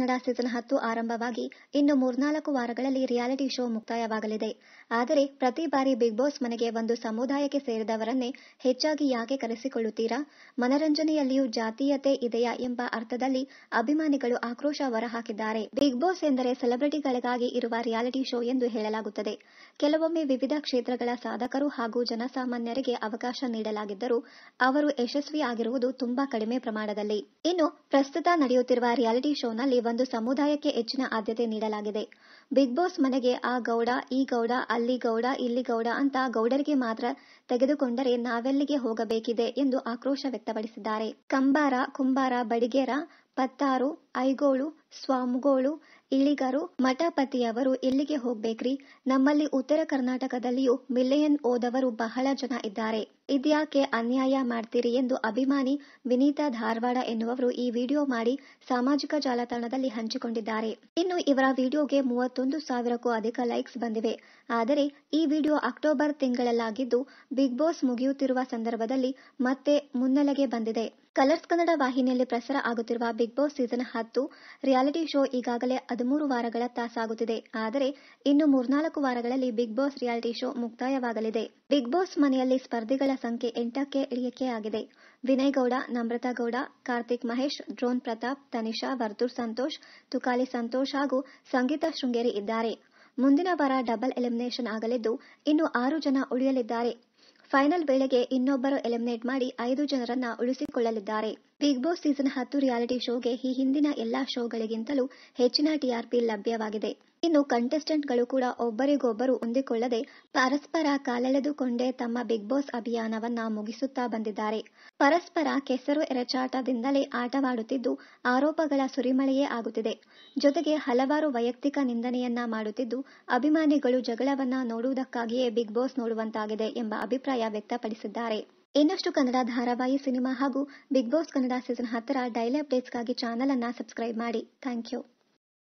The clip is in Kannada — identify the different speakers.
Speaker 1: ಕನ್ನಡ ಸೀಸನ್ 10 ಆರಂಭವಾಗಿ ಇನ್ನು 3-4 ವಾರಗಳಲ್ಲಿ ರಿಯಾಲಿಟಿ ಶೋ ಮುಕ್ತಾಯವಾಗಲಿದೆ. ಆದರೆ ಪ್ರತಿ ಬಾರಿ ಬಿಗ್ ಬಾಸ್ ಮನೆಗೆ ಒಂದು ಸಮುದಾಯಕ್ಕೆ ಸೇರಿದವರನ್ನೇ ಹೆಚ್ಚಾಗಿ ಯಾಕೆ ಕರೆಸಿಕೊಳ್ಳುತ್ತೀರಾ? ಮನರಂಜನೆಯಲ್ಲಿಯೂ ಜಾತೀಯತೆ ಇದೆಯಾ ಎಂಬ ಅರ್ಥದಲ್ಲಿ ಅಭಿಮಾನಿಗಳು ಆಕ್ರೋಶ ಹೊರಹಾಕಿದ್ದಾರೆ. ಬಿಗ್ ಬಾಸ್ ಎಂದರೆ ಸೆಲೆಬ್ರಿಟಿಗಳಿಗಾಗಿ ಇರುವ ರಿಯಾಲಿಟಿ ಶೋ ಎಂದು ಹೇಳಲಾಗುತ್ತದೆ. ಕೆಲವೊಮ್ಮೆ ವಿವಿಧ ಕ್ಷೇತ್ರಗಳ ಸಾಧಕರು ಹಾಗೂ ಜನಸಾಮಾನ್ಯರಿಗೆ ಅವಕಾಶ ನೀಡಲಾಗಿದ್ದರೂ ಅವರು ಯಶಸ್ವಿಯಾಗಿರುವುದು ತುಂಬಾ ಕಡಿಮೆ ಪ್ರಮಾಣದಲ್ಲಿ. ಇನ್ನು ಪ್ರಸ್ತುತ ನಡೆಯುತ್ತಿರುವ ರಿಯಾಲಿಟಿ ಶೋನಲ್ಲಿ ಒಂದು ಸಮುದಾಯಕ್ಕೆ ಹೆಚ್ಚಿನ ಆದ್ಯತೆ ನೀಡಲಾಗಿದೆ. ಬಿಗ್ ಬಾಸ್ ಮನೆಗೆ ಆ ಗೌಡ, ಈ ಗೌಡ, ಅಲ್ಲಿ ಗೌಡ, ಇಲ್ಲಿ ಗೌಡ ಅಂತ ಗೌಡರಿಗೆ ಮಾತ್ರ ತೆಗೆದುಕೊಂಡರೆ ನಾವೆಲ್ಲಿಗೆ ಹೋಗಬೇಕಿದೆ ಎಂದು ಆಕ್ರೋಶ ವ್ಯಕ್ತಪಡಿಸಿದ್ದಾರೆ. ಕಂಬಾರ, ಕುಂಬಾರ, ಬಡಿಗೇರ, ಪತ್ತಾರು, ಐಗೋಳು, ಸ್ವಾಮಿಗೋಳು, ಇಳಿಗರು, ಮಠಪತಿಯವರು ಎಲ್ಲಿಗೆ ಹೋಗ್ಬೇಕ್ರಿ? ನಮ್ಮಲ್ಲಿ ಉತ್ತರ ಕರ್ನಾಟಕದಲ್ಲಿಯೂ ಮಿಲಿಯನ್ ಓದವರು ಬಹಳ ಜನ ಇದ್ದಾರೆ. ಇದ್ಯಾಕೆ ಅನ್ಯಾಯ ಮಾಡ್ತೀರಿ ಎಂದು ಅಭಿಮಾನಿ ವಿನೀತಾ ಧಾರವಾಡ ಎನ್ನುವರು ಈ ವಿಡಿಯೋ ಮಾಡಿ ಸಾಮಾಜಿಕ ಜಾಲತಾಣದಲ್ಲಿ ಹಂಚಿಕೊಂಡಿದ್ದಾರೆ. ಇನ್ನು ಇವರ ವಿಡಿಯೋಗೆ 31,000ಕ್ಕೂ ಅಧಿಕ ಲೈಕ್ಸ್ ಬಂದಿವೆ. ಆದರೆ ಈ ವಿಡಿಯೋ ಅಕ್ಟೋಬರ್ ತಿಂಗಳಲ್ಲಾಗಿದ್ದು ಬಿಗ್ ಬಾಸ್ ಮುಗಿಯುತ್ತಿರುವ ಸಂದರ್ಭದಲ್ಲಿ ಮತ್ತೆ ಮುನ್ನೆಲೆಗೆ ಬಂದಿದೆ. ಕಲರ್ಸ್ ಕನ್ನಡ ವಾಹಿನಿಯಲ್ಲಿ ಪ್ರಸಾರ ಆಗುತ್ತಿರುವ Bigg Boss season 10 reality show ಈಗಾಗಲೇ 13 ವಾರಗಳತ್ತ ಸಾಗುತ್ತಿದೆ. ಆದರೆ ಇನ್ನು 3-4 ವಾರಗಳಲ್ಲಿ ಬಿಗ್ ಬಾಸ್ ರಿಯಾಲಿಟಿ ಶೋ ಮುಕ್ತಾಯವಾಗಲಿದೆ. ಬಿಗ್ ಬಾಸ್ ಮನೆಯಲ್ಲಿ ಸ್ಪರ್ಧಿಗಳ ಸಂಖ್ಯೆ 8ಕ್ಕೆ ಇಳಿಕೆಯಾಗಿದೆ. ವಿನಯ್ ಗೌಡ, ನಮ್ರತಾ ಗೌಡ, ಕಾರ್ತಿಕ್ ಮಹೇಶ್, ಡ್ರೋನ್ ಪ್ರತಾಪ್, ತನಿಷಾ, ವರ್ತೂರ್ ಸಂತೋಷ್, ತುಕಾಲಿ ಸಂತೋಷ್ ಹಾಗೂ ಸಂಗೀತಾ ಶೃಂಗೇರಿ ಇದ್ದಾರೆ. ಮುಂದಿನ ವಾರ ಡಬಲ್ ಎಲಿಮಿನೇಷನ್ ಆಗಲಿದ್ದು ಇನ್ನು 6 ಜನ ಉಳಿಯಲಿದ್ದಾರೆ. ಫೈನಲ್ ವೇಳೆಗೆ ಇನ್ನೊಬ್ಬರು ಎಲಿಮಿನೇಟ್ ಮಾಡಿ 5 ಜನರನ್ನ ಉಳಿಸಿಕೊಳ್ಳಲಿದ್ದಾರೆ. ಬಿಗ್ ಬಾಸ್ ಸೀಸನ್ 10 ರಿಯಾಲಿಟಿ ಶೋಗೆ ಈ ಹಿಂದಿನ ಎಲ್ಲಾ ಶೋಗಳಿಗಿಂತಲೂ ಹೆಚ್ಚಿನ ಟಿಆರ್ಪಿ ಲಭ್ಯವಾಗಿದೆ. ಇನ್ನು ಕಂಟೆಸ್ಟೆಂಟ್ಗಳು ಕೂಡ ಒಬ್ಬರಿಗೊಬ್ಬರು ಹೊಂದಿಕೊಳ್ಳದೆ ಪರಸ್ಪರ ಕಾಲೆಳೆದುಕೊಂಡೇ ತಮ್ಮ ಬಿಗ್ ಬಾಸ್ ಅಭಿಯಾನವನ್ನ ಮುಗಿಸುತ್ತಾ ಬಂದಿದ್ದಾರೆ. ಪರಸ್ಪರ ಕೆಸರು ಎರಚಾಟದಿಂದಲೇ ಆಟವಾಡುತ್ತಿದ್ದು ಆರೋಪಗಳ ಸುರಿಮಳೆಯೇ ಆಗುತ್ತಿದೆ. ಜೊತೆಗೆ ಹಲವಾರು ವೈಯಕ್ತಿಕ ನಿಂದನೆಯನ್ನ ಮಾಡುತ್ತಿದ್ದು ಅಭಿಮಾನಿಗಳು ಜಗಳವನ್ನ ನೋಡುವುದಕ್ಕಾಗಿಯೇ ಬಿಗ್ ಬಾಸ್ ನೋಡುವಂತಾಗಿದೆ ಎಂಬ ಅಭಿಪ್ರಾಯ ವ್ಯಕ್ತಪಡಿಸಿದ್ದಾರೆ. ಇನ್ನಷ್ಟು ಕನ್ನಡ ಧಾರಾವಾಹಿ, ಸಿನಿಮಾ ಹಾಗೂ ಬಿಗ್ ಬಾಸ್ ಕನ್ನಡ ಸೀಸನ್ 10ರ ಡೈಲಿ ಅಪ್ಡೇಟ್ಸ್ಗಾಗಿ ಚಾನೆಲ್ ಅನ್ನ ಸಬ್ಸ್ಕ್ರೈಬ್ ಮಾಡಿ. Thank you.